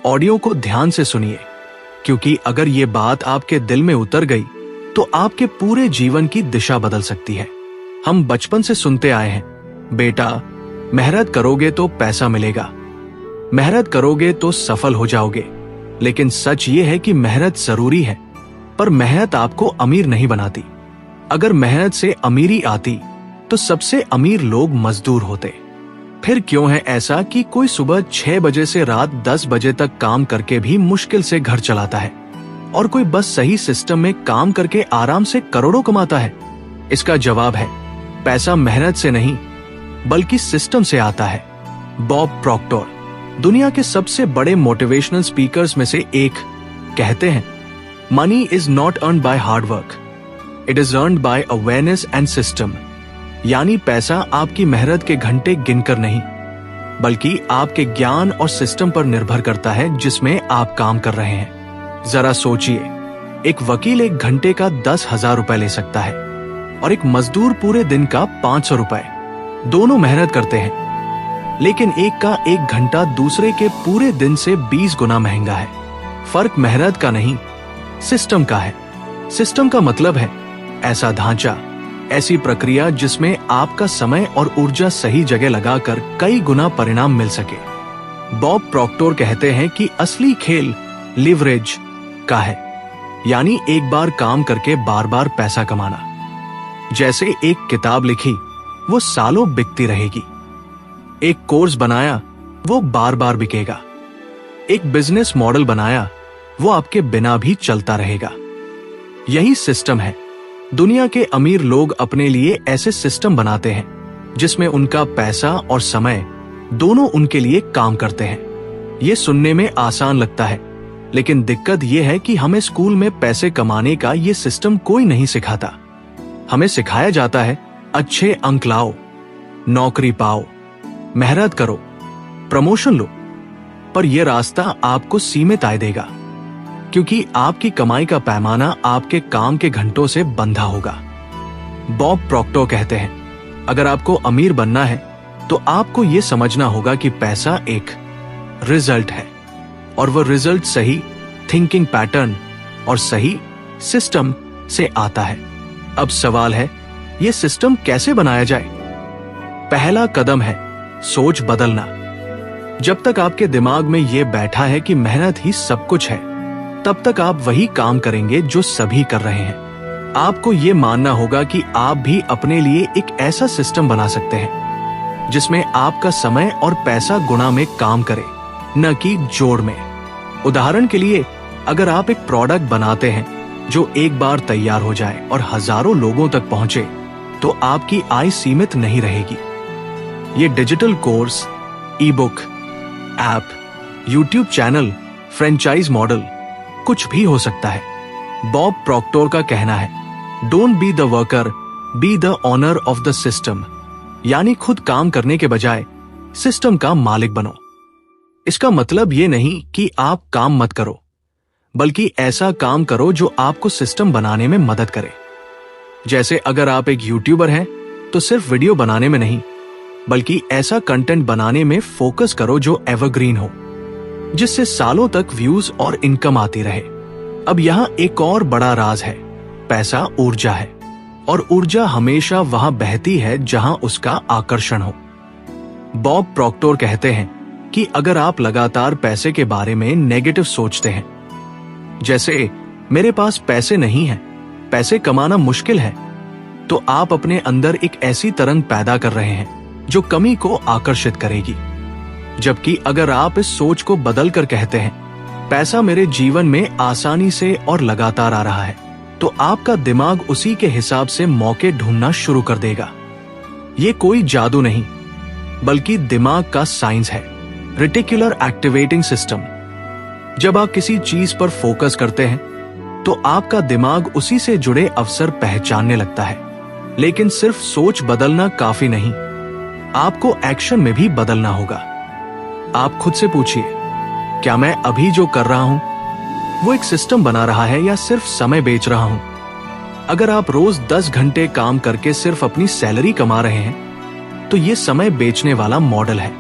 Audio को ध्यान से सुनिए, क्योंकि अगर ये बात आपके दिल में उतर गई तो आपके पूरे जीवन की दिशा बदल सकती है। हम बचपन से सुनते आए हैं, बेटा मेहनत करोगे तो पैसा मिलेगा, मेहनत करोगे तो सफल हो जाओगे। लेकिन सच ये है कि मेहनत जरूरी है, पर मेहनत आपको अमीर नहीं बनाती। अगर मेहनत से अमीरी आती तो सबसे अमीर लोग मजदूर होते। फिर क्यों है ऐसा कि कोई सुबह 6 बजे से रात 10 बजे तक काम करके भी मुश्किल से घर चलाता है, और कोई बस सही सिस्टम में काम करके आराम से करोड़ों कमाता है? इसका जवाब है, पैसा मेहनत से नहीं बल्कि सिस्टम से आता है। बॉब प्रॉक्टर, दुनिया के सबसे बड़े मोटिवेशनल स्पीकर्स में से एक, कहते हैं, money is not earned by hard work, it is earned by awareness and system. यानी पैसा आपकी मेहनत के घंटे गिनकर नहीं, बल्कि आपके ज्ञान और सिस्टम पर निर्भर करता है जिसमें आप काम कर रहे हैं। जरा सोचिए, एक वकील 1 घंटे का 10,000 रुपए ले सकता है और एक मजदूर पूरे दिन का 500 रुपए। दोनों मेहनत करते हैं, लेकिन एक का 1 घंटा दूसरे के पूरे दिन से 20 गुना महंगा है। फर्क मेहनत का नहीं, सिस्टम का है। सिस्टम का मतलब है ऐसा ढांचा, ऐसी प्रक्रिया जिसमें आपका समय और ऊर्जा सही जगह लगाकर कई गुना परिणाम मिल सके। बॉब प्रॉक्टर कहते हैं कि असली खेल लिवरेज का है, यानी एक बार काम करके बार बार पैसा कमाना। जैसे एक किताब लिखी, वो सालों बिकती रहेगी। एक कोर्स बनाया, वो बार बार बिकेगा। एक बिजनेस मॉडल बनाया, वो आपके बिना भी चलता रहेगा। यही सिस्टम है। दुनिया के अमीर लोग अपने लिए ऐसे सिस्टम बनाते हैं जिसमें उनका पैसा और समय दोनों उनके लिए काम करते हैं। ये सुनने में आसान लगता है, लेकिन दिक्कत यह है कि हमें स्कूल में पैसे कमाने का ये सिस्टम कोई नहीं सिखाता। हमें सिखाया जाता है, अच्छे अंक लाओ, नौकरी पाओ, मेहनत करो, प्रमोशन लो। पर यह रास्ता आपको सीमित आय देगा, क्योंकि आपकी कमाई का पैमाना आपके काम के घंटों से बंधा होगा। बॉब प्रॉक्टर कहते हैं, अगर आपको अमीर बनना है तो आपको यह समझना होगा कि पैसा एक रिजल्ट है, और वह रिजल्ट सही थिंकिंग पैटर्न और सही सिस्टम से आता है। अब सवाल है, यह सिस्टम कैसे बनाया जाए? पहला कदम है सोच बदलना। जब तक आपके दिमाग में यह बैठा है कि मेहनत ही सब कुछ है, तब तक आप वही काम करेंगे जो सभी कर रहे हैं। आपको ये मानना होगा कि आप भी अपने लिए एक ऐसा सिस्टम बना सकते हैं जिसमें आपका समय और पैसा गुणा में काम करे, न कि जोड़ में। उदाहरण के लिए, अगर आप एक प्रोडक्ट बनाते हैं जो एक बार तैयार हो जाए और हजारों लोगों तक पहुंचे, तो आपकी आय सीमित नहीं रहेगी। ये डिजिटल कोर्स, ई book, app, YouTube channel, franchise model, कुछ भी हो सकता है। बॉब प्रॉक्टर का कहना है, don't be the worker, be the owner of the system. यानी खुद काम करने के बजाय सिस्टम का मालिक बनो। इसका मतलब ये नहीं कि आप काम मत करो, बल्कि ऐसा काम करो जो आपको सिस्टम बनाने में मदद करे। जैसे अगर आप एक यूट्यूबर हैं, तो सिर्फ वीडियो बनाने में नहीं, बल्कि ऐसा कंटेंट बनाने में फोकस करो जो एवरग्रीन हो, जिससे सालों तक व्यूज और इनकम आती रहे। अब यहाँ एक और बड़ा राज है, पैसा ऊर्जा है, और ऊर्जा हमेशा वहां बहती है जहां उसका आकर्षण हो। बॉब प्रॉक्टर कहते हैं कि अगर आप लगातार पैसे के बारे में नेगेटिव सोचते हैं, जैसे मेरे पास पैसे नहीं है, पैसे कमाना मुश्किल है, तो आप अपने अंदर एक ऐसी तरंग पैदा कर रहे हैं जो कमी को आकर्षित करेगी। जबकि अगर आप इस सोच को बदल कर कहते हैं, पैसा मेरे जीवन में आसानी से और लगातार आ रहा है, तो आपका दिमाग उसी के हिसाब से मौके ढूंढना शुरू कर देगा। ये कोई जादू नहीं, बल्कि दिमाग का साइंस है, रेटिकुलर एक्टिवेटिंग सिस्टम। जब आप किसी चीज पर फोकस करते हैं, तो आपका दिमाग उसी से जुड़े अवसर पहचानने लगता है। लेकिन सिर्फ सोच बदलना काफी नहीं, आपको एक्शन में भी बदलना होगा। आप खुद से पूछिए, क्या मैं अभी जो कर रहा हूं वो एक सिस्टम बना रहा है या सिर्फ समय बेच रहा हूं? अगर आप रोज 10 घंटे काम करके सिर्फ अपनी सैलरी कमा रहे हैं, तो ये समय बेचने वाला मॉडल है।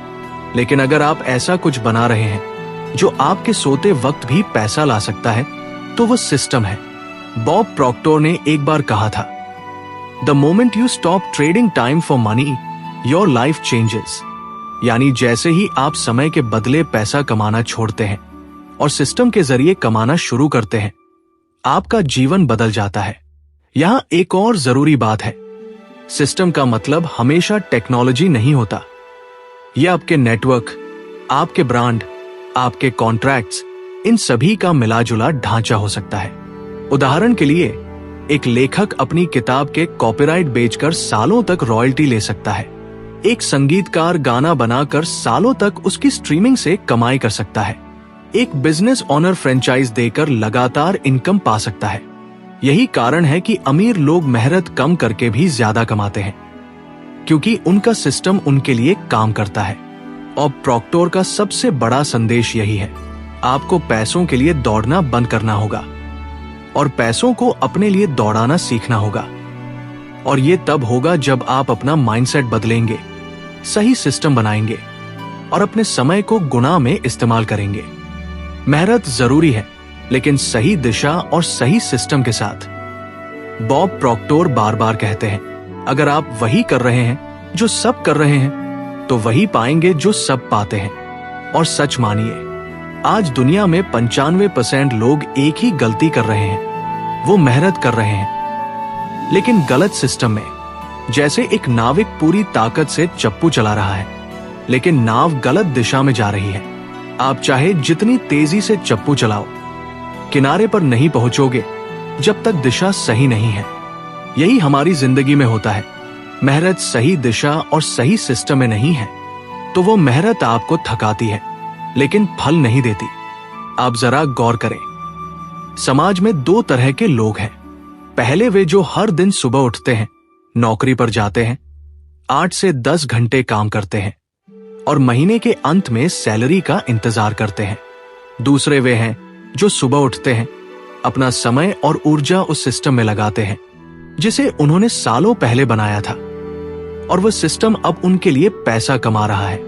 लेकिन अगर आप ऐसा कुछ बना रहे हैं जो आपके सोते वक्त भी पैसा ला सकता है, तो वो सिस्टम है। बॉब प्रॉक्टर ने एक बार कहा था, the moment you stop trading time for money, your life changes. यानी जैसे ही आप समय के बदले पैसा कमाना छोड़ते हैं और सिस्टम के जरिए कमाना शुरू करते हैं, आपका जीवन बदल जाता है। यहां एक और जरूरी बात है, सिस्टम का मतलब हमेशा टेक्नोलॉजी नहीं होता। यह आपके नेटवर्क, आपके ब्रांड, आपके कॉन्ट्रैक्ट्स, इन सभी का मिलाजुला ढांचा हो सकता है। उदाहरण के लिए, एक लेखक अपनी किताब के कॉपीराइट बेचकर सालों तक रॉयल्टी ले सकता है। एक संगीतकार गाना बनाकर सालों तक उसकी स्ट्रीमिंग से कमाई कर सकता है। एक बिजनेस ओनर फ्रेंचाइज देकर लगातार इनकम पा सकता है। यही कारण है कि अमीर लोग मेहनत कम करके भी ज्यादा कमाते हैं, क्योंकि उनका सिस्टम उनके लिए काम करता है। और प्रॉक्टर का सबसे बड़ा संदेश यही है, आपको पैसों के लिए दौड़ना बंद करना होगा और पैसों को अपने लिए दौड़ाना सीखना होगा। और ये तब होगा जब आप अपना माइंडसेट बदलेंगे, सही सिस्टम बनाएंगे और अपने समय को गुना में इस्तेमाल करेंगे। मेहनत जरूरी है, लेकिन सही दिशा और सही सिस्टम के साथ। बॉब प्रॉक्टर बार बार कहते हैं, अगर आप वही कर रहे हैं जो सब कर रहे हैं, तो वही पाएंगे जो सब पाते हैं। और सच मानिए, आज दुनिया में 95% लोग एक ही गलती कर रहे हैं, वो मेहनत कर रहे हैं लेकिन गलत सिस्टम में। जैसे एक नाविक पूरी ताकत से चप्पू चला रहा है, लेकिन नाव गलत दिशा में जा रही है। आप चाहे जितनी तेजी से चप्पू चलाओ, किनारे पर नहीं पहुंचोगे जब तक दिशा सही नहीं है। यही हमारी जिंदगी में होता है। मेहनत सही दिशा और सही सिस्टम में नहीं है, तो वो मेहनत आपको थकाती है, लेकिन फल नहीं देती। आप जरा गौर करें, समाज में दो तरह के लोग हैं। पहले वे जो हर दिन सुबह उठते हैं, नौकरी पर जाते हैं, 8 से 10 घंटे काम करते हैं और महीने के अंत में सैलरी का इंतजार करते हैं। दूसरे वे हैं जो सुबह उठते हैं, अपना समय और ऊर्जा उस सिस्टम में लगाते हैं जिसे उन्होंने सालों पहले बनाया था, और वह सिस्टम अब उनके लिए पैसा कमा रहा है।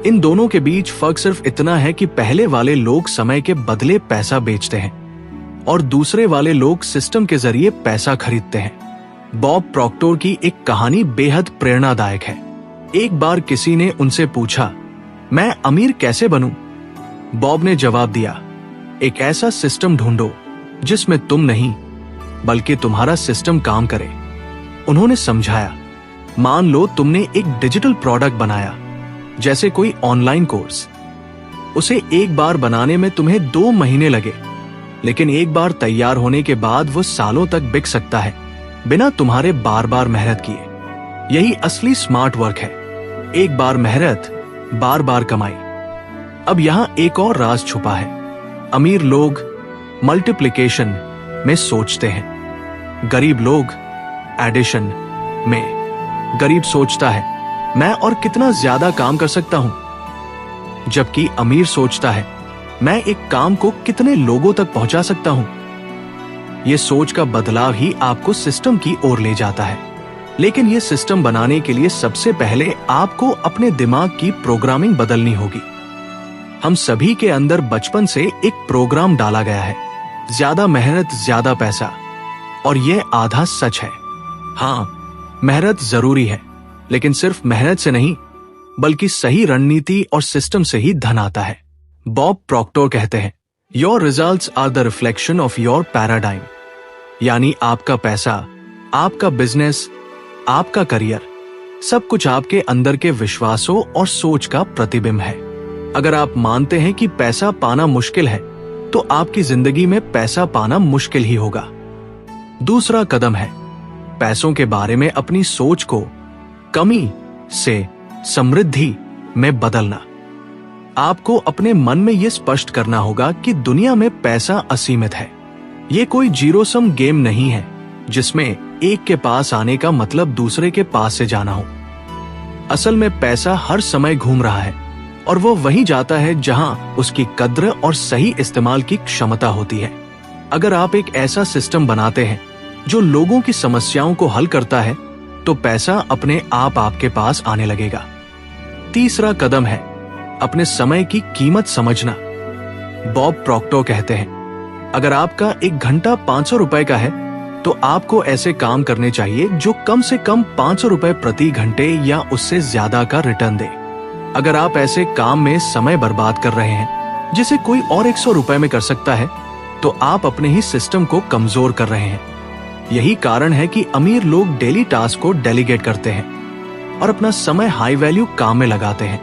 इन दोनों के बीच फर्क सिर्फ इतना है कि पहले वाले लोग समय के बदले पैसा बेचते हैं और दूसरे वाले लोग सिस्टम के जरिए पैसा खरीदते हैं। बॉब प्रॉक्टर की एक कहानी बेहद प्रेरणादायक है। एक बार किसी ने उनसे पूछा, मैं अमीर कैसे बनूं? बॉब ने जवाब दिया, एक ऐसा सिस्टम ढूंढो जिसमें तुम नहीं बल्कि तुम्हारा सिस्टम काम करे। उन्होंने समझाया, मान लो तुमने एक डिजिटल प्रोडक्ट बनाया, जैसे कोई ऑनलाइन कोर्स। उसे एक बार बनाने में तुम्हें 2 महीने लगे, लेकिन एक बार तैयार होने के बाद वो सालों तक बिक सकता है, बिना तुम्हारे बार बार मेहनत किए। यही असली स्मार्ट वर्क है, एक बार मेहनत, बार बार कमाई। अब यहां एक और राज छुपा है। अमीर लोग मल्टीप्लिकेशन में सोचते हैं, गरीब लोग एडिशन में। गरीब सोचता है, मैं और कितना ज्यादा काम कर सकता हूं, जबकि अमीर सोचता है, मैं एक काम को कितने लोगों तक पहुंचा सकता हूं। यह सोच का बदलाव ही आपको सिस्टम की ओर ले जाता है। लेकिन यह सिस्टम बनाने के लिए सबसे पहले आपको अपने दिमाग की प्रोग्रामिंग बदलनी होगी। हम सभी के अंदर बचपन से एक प्रोग्राम डाला गया है, ज्यादा मेहनत ज्यादा पैसा, और यह आधा सच है। हाँ, मेहनत जरूरी है, लेकिन सिर्फ मेहनत से नहीं, बल्कि सही रणनीति और सिस्टम से ही धन आता है। बॉब प्रॉक्टर कहते हैं, your results are the reflection of your paradigm. यानी आपका पैसा, आपका बिजनेस, आपका करियर, सब कुछ आपके अंदर के विश्वासों और सोच का प्रतिबिंब है। अगर आप मानते हैं कि पैसा पाना मुश्किल है, तो आपकी जिंदगी में पैसा पाना मुश्किल ही होगा। दूसरा कदम है पैसों के बारे में अपनी सोच को कमी से समृद्धि में बदलना। आपको अपने मन में यह स्पष्ट करना होगा कि दुनिया में पैसा असीमित है। यह कोई जीरो सम गेम नहीं है जिसमें एक के पास आने का मतलब दूसरे के पास से जाना हो। असल में पैसा हर समय घूम रहा है और वो वहीं जाता है जहां उसकी कद्र और सही इस्तेमाल की क्षमता होती है। अगर आप एक ऐसा सिस्टम बनाते हैं जो लोगों की समस्याओं को हल करता है, तो पैसा अपने आप आपके पास आने लगेगा। तीसरा कदम है अपने समय की कीमत समझना। बॉब प्रॉक्टर कहते हैं, अगर आपका 1 घंटा 500 रुपए का है तो आपको ऐसे काम करने चाहिए जो कम से कम 500 रुपए प्रति घंटे या उससे ज्यादा का रिटर्न दे। अगर आप ऐसे काम में समय बर्बाद कर रहे हैं जिसे कोई और 100 रुपए में कर सकता है तो आप अपने ही सिस्टम को कमजोर कर रहे हैं। यही कारण है कि अमीर लोग डेली टास्क को डेलीगेट करते हैं और अपना समय हाई वैल्यू काम में लगाते हैं,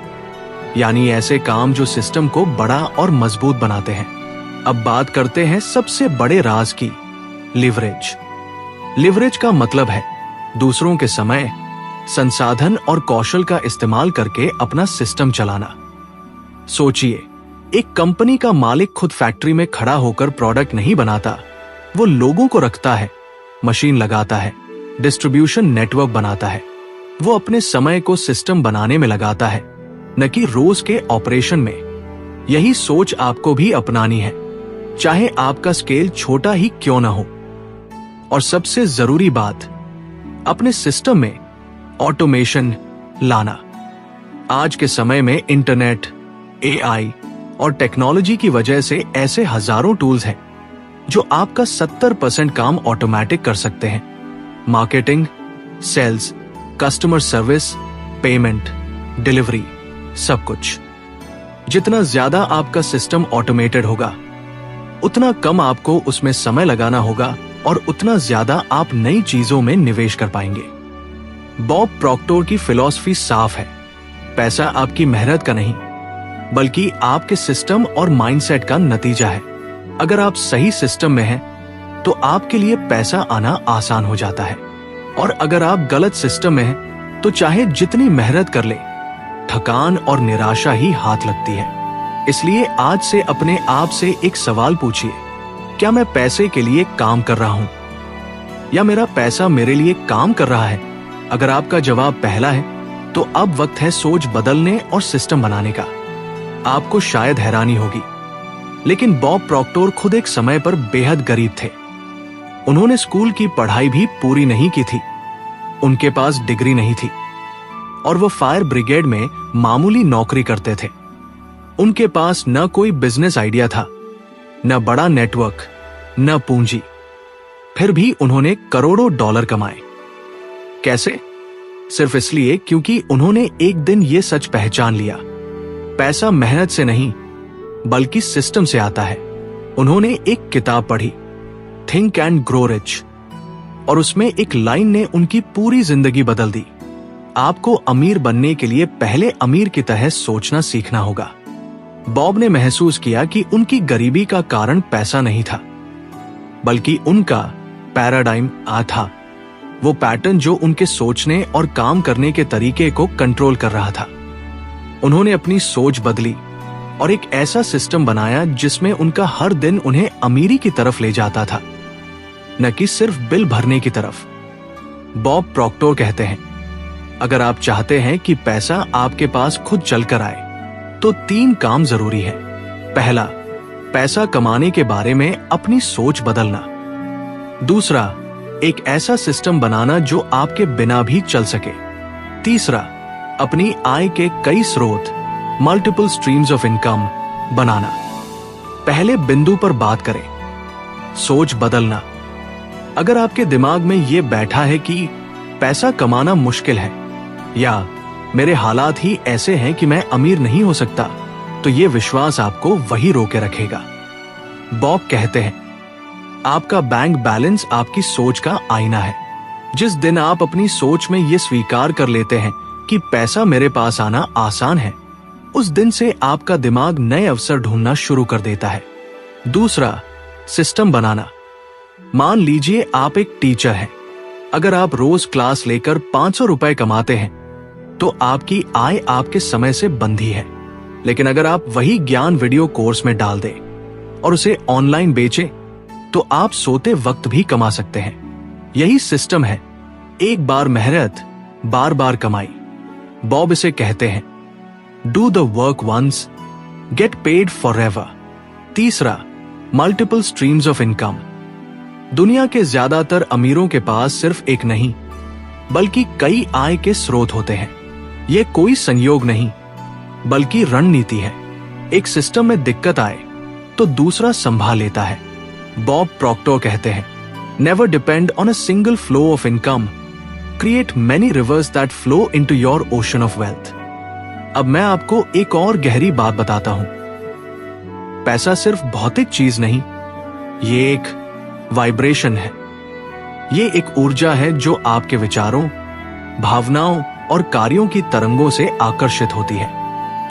यानी ऐसे काम जो सिस्टम को बड़ा और मजबूत बनाते हैं। अब बात करते हैं सबसे बड़े राज की, लिवरेज। लिवरेज का मतलब है दूसरों के समय, संसाधन और कौशल का इस्तेमाल करके अपना सिस्टम चलाना। सोचिए, एक कंपनी का मालिक खुद फैक्ट्री में खड़ा होकर प्रोडक्ट नहीं बनाता, वो लोगों को रखता है, मशीन लगाता है, डिस्ट्रीब्यूशन नेटवर्क बनाता है। वो अपने समय को सिस्टम बनाने में लगाता है, न कि रोज के ऑपरेशन में। यही सोच आपको भी अपनानी है, चाहे आपका स्केल छोटा ही क्यों न हो। और सबसे जरूरी बात, अपने सिस्टम में ऑटोमेशन लाना। आज के समय में इंटरनेट, एआई और टेक्नोलॉजी की वजह से ऐसे हजारों टूल्स हैं जो आपका 70% काम ऑटोमेटिक कर सकते हैं। Marketing, sales, customer service, payment, delivery, सब कुछ। जितना ज्यादा आपका सिस्टम ऑटोमेटेड होगा उतना कम आपको उसमें समय लगाना होगा और उतना ज्यादा आप नई चीजों में निवेश कर पाएंगे। बॉब प्रॉक्टर की फिलॉसफी साफ है, पैसा आपकी मेहनत का नहीं बल्कि आपके सिस्टम और माइंडसेट का नतीजा है। अगर आप सही सिस्टम में हैं तो आपके लिए पैसा आना आसान हो जाता है, और अगर आप गलत सिस्टम में हैं तो चाहे जितनी मेहनत कर ले, थकान और निराशा ही हाथ लगती है। इसलिए आज से अपने आप से एक सवाल पूछिए, क्या मैं पैसे के लिए काम कर रहा हूं या मेरा पैसा मेरे लिए काम कर रहा है? अगर आपका जवाब पहला है तो अब वक्त है सोच बदलने और सिस्टम बनाने का। आपको शायद हैरानी होगी, लेकिन बॉब प्रॉक्टर खुद एक समय पर बेहद गरीब थे। उन्होंने स्कूल की पढ़ाई भी पूरी नहीं की थी, उनके पास डिग्री नहीं थी और वो फायर ब्रिगेड में मामूली नौकरी करते थे। उनके पास न कोई बिजनेस आइडिया था, न बड़ा नेटवर्क, न पूंजी। फिर भी उन्होंने करोड़ों डॉलर कमाए। कैसे? सिर्फ इसलिए क्योंकि उन्होंने एक दिन ये सच पहचान लिया, पैसा मेहनत से नहीं बल्कि सिस्टम से आता है। उन्होंने एक किताब पढ़ी, थिंक एंड ग्रो रिच, और उसमें एक लाइन ने उनकी पूरी जिंदगी बदल दी। आपको अमीर बनने के लिए पहले अमीर की तरह सोचना सीखना होगा। बॉब ने महसूस किया कि उनकी गरीबी का कारण पैसा नहीं था, बल्कि उनका पैराडाइम था, वो पैटर्न जो उनके सोचने और काम करने के तरीके को कंट्रोल कर रहा था। उन्होंने अपनी सोच बदली और एक ऐसा सिस्टम बनाया जिसमें उनका हर दिन उन्हें अमीरी की तरफ ले जाता था, न कि सिर्फ बिल भरने की तरफ। बॉब प्रॉक्टर कहते हैं, अगर आप चाहते हैं कि पैसा आपके पास खुद चलकर आए तो 3 काम जरूरी है। पहला, पैसा कमाने के बारे में अपनी सोच बदलना। दूसरा, एक ऐसा सिस्टम बनाना जो आपके बिना भी चल सके। तीसरा, अपनी आय के कई स्रोत, मल्टीपल स्ट्रीम्स ऑफ इनकम बनाना। पहले बिंदु पर बात करें, सोच बदलना। अगर आपके दिमाग में यह बैठा है कि पैसा कमाना मुश्किल है या मेरे हालात ही ऐसे हैं कि मैं अमीर नहीं हो सकता, तो यह विश्वास आपको वही रोके रखेगा। बॉब कहते हैं, आपका बैंक बैलेंस आपकी सोच का आईना है। जिस दिन आप अपनी सोच में यह स्वीकार कर लेते हैं कि पैसा मेरे पास आना आसान है, उस दिन से आपका दिमाग नए अवसर ढूंढना शुरू कर देता है। दूसरा, सिस्टम बनाना। मान लीजिए आप एक टीचर हैं। अगर आप रोज क्लास लेकर 500 रुपए कमाते हैं तो आपकी आय आपके समय से बंधी है। लेकिन अगर आप वही ज्ञान वीडियो कोर्स में डाल दें और उसे ऑनलाइन बेचें तो आप सोते वक्त भी कमा सकते हैं। यही सिस्टम है, एक बार मेहनत, बार बार कमाई। बॉब इसे कहते हैं, do the work once, get paid forever. तीसरा, मल्टीपल स्ट्रीम्स ऑफ इनकम। दुनिया के ज्यादातर अमीरों के पास सिर्फ एक नहीं बल्कि कई आय के स्रोत होते हैं। यह कोई संयोग नहीं बल्कि रणनीति है। एक सिस्टम में दिक्कत आए तो दूसरा संभाल लेता है। बॉब प्रॉक्टर कहते हैं, never depend on a single flow of income, create many reverse that flow into your ocean of wealth. अब मैं आपको एक और गहरी बात बताता हूं। पैसा सिर्फ भौतिक चीज नहीं, ये एक वाइब्रेशन है। ये एक ऊर्जा है जो आपके विचारों, भावनाओं और कार्यों की तरंगों से आकर्षित होती है।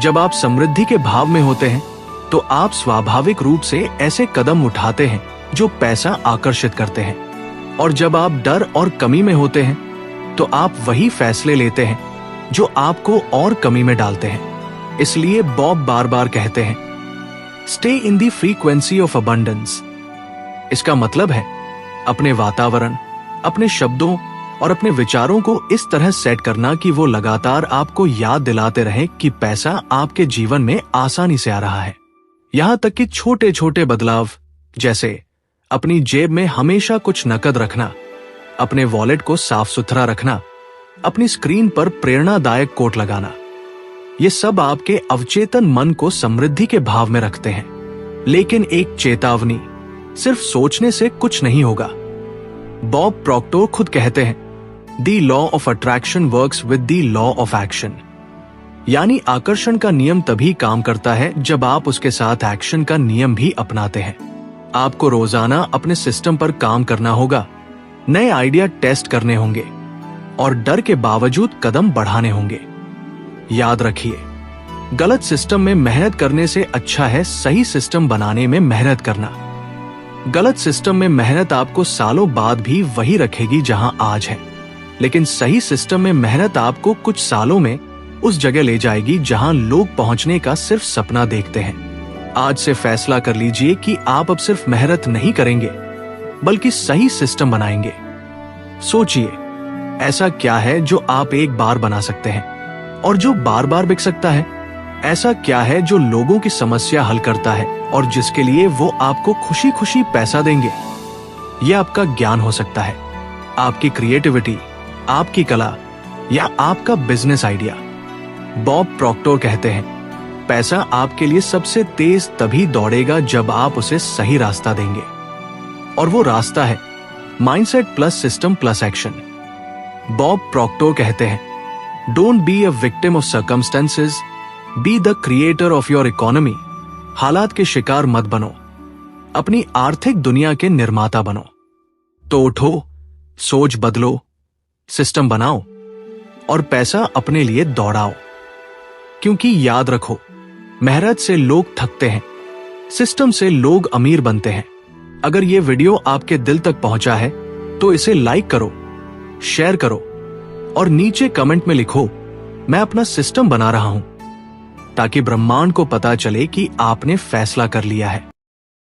जब आप समृद्धि के भाव में होते हैं तो आप स्वाभाविक रूप से ऐसे कदम उठाते हैं जो पैसा आकर्षित करते हैं, और जब आप डर और कमी में होते हैं तो आप वही फैसले लेते हैं जो आपको और कमी में डालते हैं। इसलिए बॉब बार बार कहते हैं, stay in the frequency of abundance. इसका मतलब है अपने वातावरण, अपने शब्दों और अपने विचारों को इस तरह सेट करना कि वो लगातार आपको याद दिलाते रहे कि पैसा आपके जीवन में आसानी से आ रहा है। यहां तक कि छोटे छोटे बदलाव, जैसे अपनी जेब में हमेशा कुछ नकद रखना, अपने वॉलेट को साफ सुथरा रखना, अपनी स्क्रीन पर प्रेरणादायक कोट लगाना, ये सब आपके अवचेतन मन को समृद्धि के भाव में रखते हैं। लेकिन एक चेतावनी, सिर्फ सोचने से कुछ नहीं होगा। बॉब प्रॉक्टर खुद कहते हैं, the law of attraction works with the law of action. यानी आकर्षण का नियम तभी काम करता है जब आप उसके साथ एक्शन का नियम भी अपनाते हैं। आपको रोजाना अपने सिस्टम पर काम करना होगा, नए आइडिया टेस्ट करने होंगे और डर के बावजूद कदम बढ़ाने होंगे। याद रखिए, गलत सिस्टम में मेहनत करने से अच्छा है सही सिस्टम बनाने में मेहनत करना। गलत सिस्टम में मेहनत आपको सालों बाद भी वही रखेगी जहां आज है, लेकिन सही सिस्टम में मेहनत आपको कुछ सालों में उस जगह ले जाएगी जहां लोग पहुंचने का सिर्फ सपना देखते हैं। आज से फैसला कर लीजिए कि आप अब सिर्फ मेहनत नहीं करेंगे बल्कि सही सिस्टम बनाएंगे। सोचिए, ऐसा क्या है जो आप एक बार बना सकते हैं और जो बार बार बिक सकता है? ऐसा क्या है जो लोगों की समस्या हल करता है और जिसके लिए वो आपको खुशी खुशी पैसा देंगे? यह आपका ज्ञान हो सकता है, आपकी क्रिएटिविटी, आपकी कला या आपका बिजनेस आइडिया। बॉब प्रॉक्टर कहते हैं, पैसा आपके लिए सबसे तेज तभी दौड़ेगा जब आप उसे सही रास्ता देंगे, और वो रास्ता है mindset plus system plus action. Bob Proctor कहते हैं, don't be a victim of circumstances, be the creator of your economy. हालात के शिकार मत बनो, अपनी आर्थिक दुनिया के निर्माता बनो। तो उठो, सोच बदलो, सिस्टम बनाओ और पैसा अपने लिए दौड़ाओ। क्योंकि याद रखो, मेहनत से लोग थकते हैं, सिस्टम से लोग अमीर बनते हैं। अगर ये वीडियो आपके दिल तक पहुंचा है तो इसे लाइक करो, शेयर करो और नीचे कमेंट में लिखो, मैं अपना सिस्टम बना रहा हूं, ताकि ब्रह्मांड को पता चले कि आपने फैसला कर लिया है।